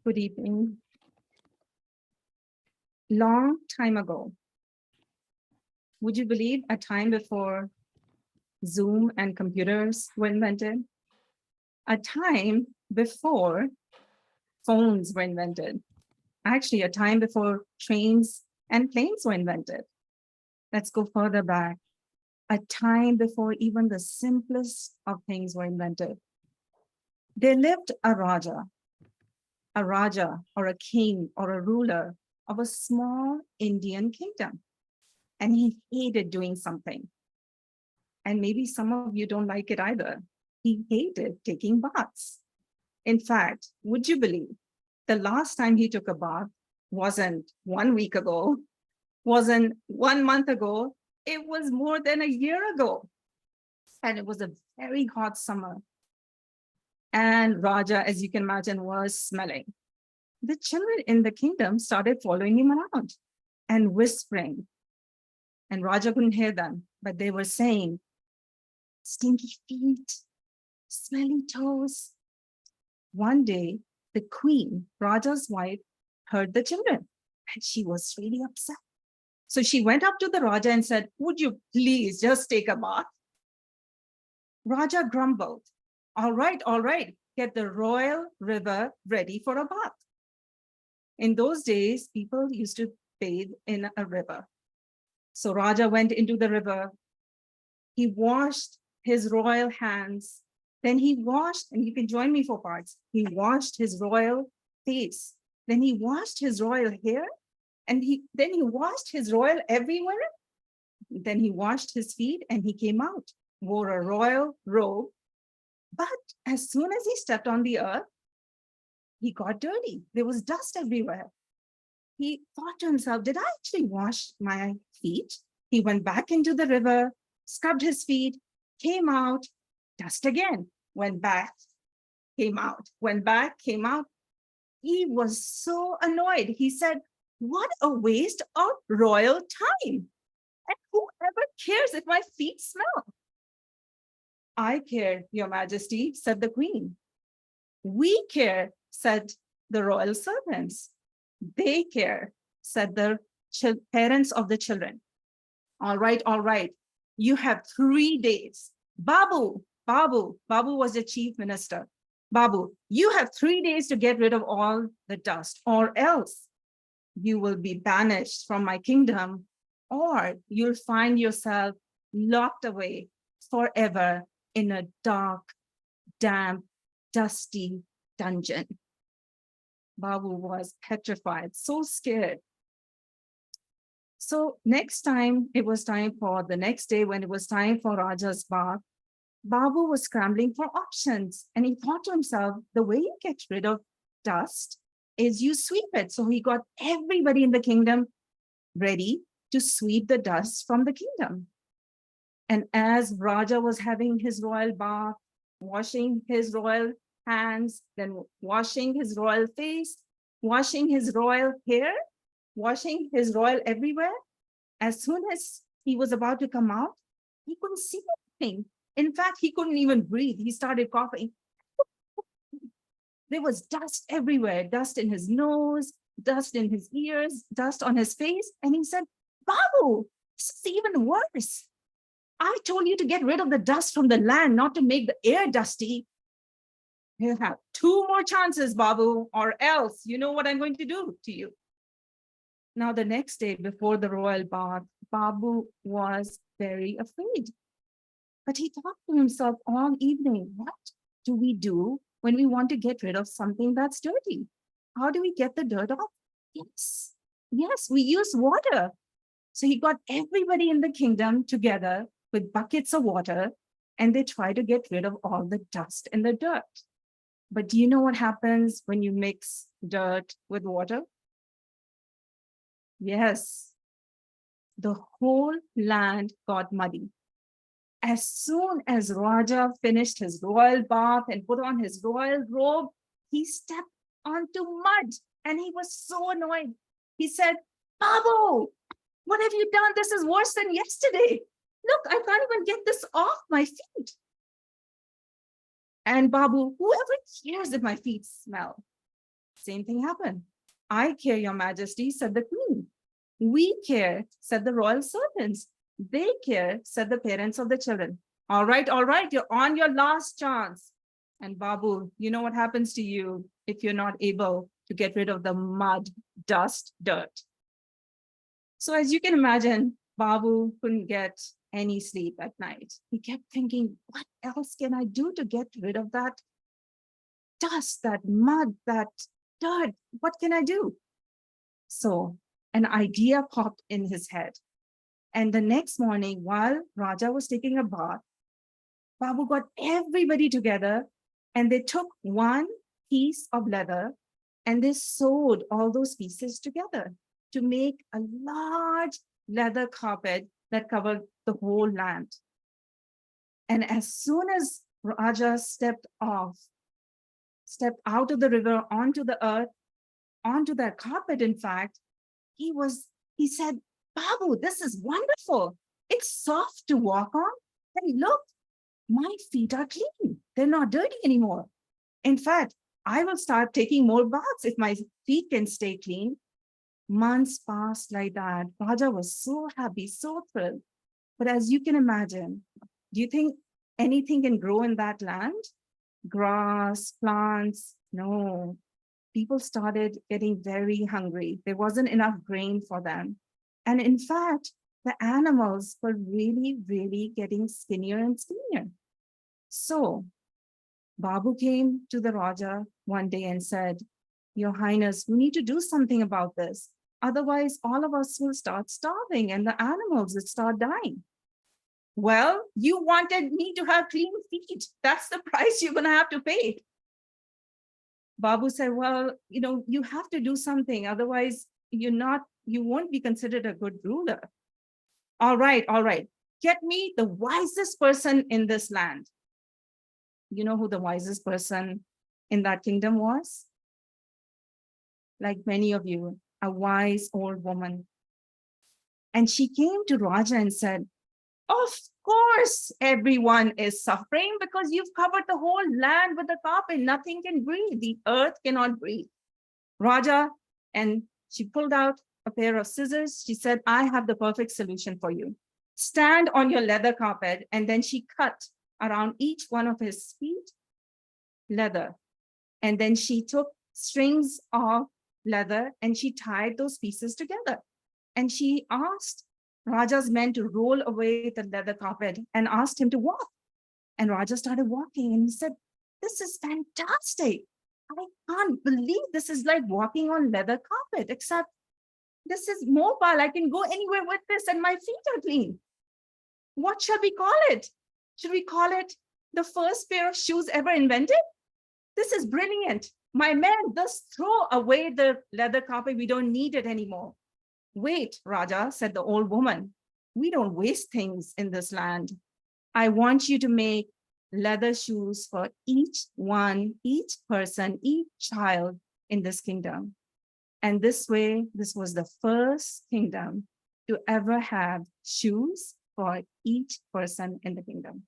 Good evening. Long time ago, would you believe a time before Zoom and computers were invented? A time before phones were invented. Actually, a time before trains and planes were invented. Let's go further back. A time before even the simplest of things were invented. There lived a Raja or a king or a ruler of a small Indian kingdom. And he hated doing something. And maybe some of you don't like it either. He hated taking baths. In fact, would you believe the last time he took a bath wasn't 1 week ago, wasn't 1 month ago, it was more than a year ago. And it was a very hot summer. And Raja, as you can imagine, was smelling. The children in the kingdom started following him around and whispering. And Raja couldn't hear them, but they were saying, stinky feet, smelly toes. One day, the queen, Raja's wife, heard the children, and she was really upset. So she went up to the Raja and said, would you please just take a bath? Raja grumbled, all right, get the royal river ready for a bath. In those days, people used to bathe in a river. So Raja went into the river. He washed his royal hands. Then he washed, and you can join me for parts. He washed his royal face. Then he washed his royal hair. And then he washed his royal everywhere. Then he washed his feet and he came out, wore a royal robe. But as soon as he stepped on the earth, he got dirty. There was dust everywhere. He thought to himself, did I actually wash my feet? He went back into the river, scrubbed his feet, came out, dust again, went back, came out, went back, came out. He was so annoyed. He said, what a waste of royal time. And whoever cares if my feet smell? I care, Your Majesty, said the queen. We care, said the royal servants. They care, said the parents of the children. All right. You have 3 days. Babu was the chief minister. Babu, you have 3 days to get rid of all the dust, or else you will be banished from my kingdom, or you'll find yourself locked away forever in a dark, damp, dusty dungeon. Babu was petrified, so scared. So next time, it was time for the next day when it was time for Raja's bath, Babu was scrambling for options. And he thought to himself, the way you get rid of dust is you sweep it. So he got everybody in the kingdom ready to sweep the dust from the kingdom. And as Raja was having his royal bath, washing his royal hands, then washing his royal face, washing his royal hair, washing his royal everywhere, as soon as he was about to come out, he couldn't see anything. In fact, he couldn't even breathe. He started coughing. There was dust everywhere, dust in his nose, dust in his ears, dust on his face. And he said, Babu, this is even worse. I told you to get rid of the dust from the land, not to make the air dusty. You have 2 more chances, Babu, or else you know what I'm going to do to you. Now, the next day before the royal bath, Babu was very afraid. But he thought to himself all evening, what do we do when we want to get rid of something that's dirty? How do we get the dirt off? Yes, we use water. So he got everybody in the kingdom together with buckets of water, and they try to get rid of all the dust and the dirt. But do you know what happens when you mix dirt with water? Yes, the whole land got muddy. As soon as Raja finished his royal bath and put on his royal robe, he stepped onto mud and he was so annoyed. He said, Babu, what have you done? This is worse than yesterday. Look, I can't even get this off my feet. And Babu, whoever cares if my feet smell? Same thing happened. I care, your majesty, said the queen. We care, said the royal servants. They care, said the parents of the children. All right, you're on your last chance. And Babu, you know what happens to you if you're not able to get rid of the mud, dust, dirt. So as you can imagine, Babu couldn't get any sleep at night. He kept thinking, what else can I do to get rid of that dust, that mud, that dirt? What can I do? So an idea popped in his head. And the next morning, while Raja was taking a bath, Babu got everybody together and they took one piece of leather and they sewed all those pieces together to make a large leather carpet that covered the whole land. And as soon as Raja stepped out of the river onto the earth, onto that carpet, in fact, he said, Babu, this is wonderful. It's soft to walk on. And look, my feet are clean. They're not dirty anymore. In fact, I will start taking more baths if my feet can stay clean. Months passed like that. Raja was so happy, so thrilled. But as you can imagine, do you think anything can grow in that land? Grass, plants? No. People started getting very hungry. There wasn't enough grain for them. And in fact, the animals were really, really getting skinnier and skinnier. So Babu came to the Raja one day and said, Your Highness, we need to do something about this. Otherwise, all of us will start starving and the animals will start dying. Well, you wanted me to have clean feet. That's the price you're going to have to pay. Babu said, well, you have to do something. Otherwise, you won't be considered a good ruler. All right. Get me the wisest person in this land. You know who the wisest person in that kingdom was? Like many of you, a wise old woman. And she came to Raja and said, of course, everyone is suffering because you've covered the whole land with the carpet. Nothing can breathe. The earth cannot breathe. Raja, and she pulled out a pair of scissors. She said, I have the perfect solution for you. Stand on your leather carpet. And then she cut around each one of his feet leather. And then she took strings of leather and she tied those pieces together. And she asked Raja's men to roll away the leather carpet and asked him to walk. And Raja started walking and he said, this is fantastic. I can't believe this is like walking on leather carpet, except this is mobile. I can go anywhere with this and my feet are clean. What shall we call it? Should we call it the first pair of shoes ever invented? This is brilliant. My men, just throw away the leather carpet. We don't need it anymore. Wait, Raja, said the old woman. We don't waste things in this land. I want you to make leather shoes for each one, each person, each child in this kingdom. And this way, this was the first kingdom to ever have shoes for each person in the kingdom.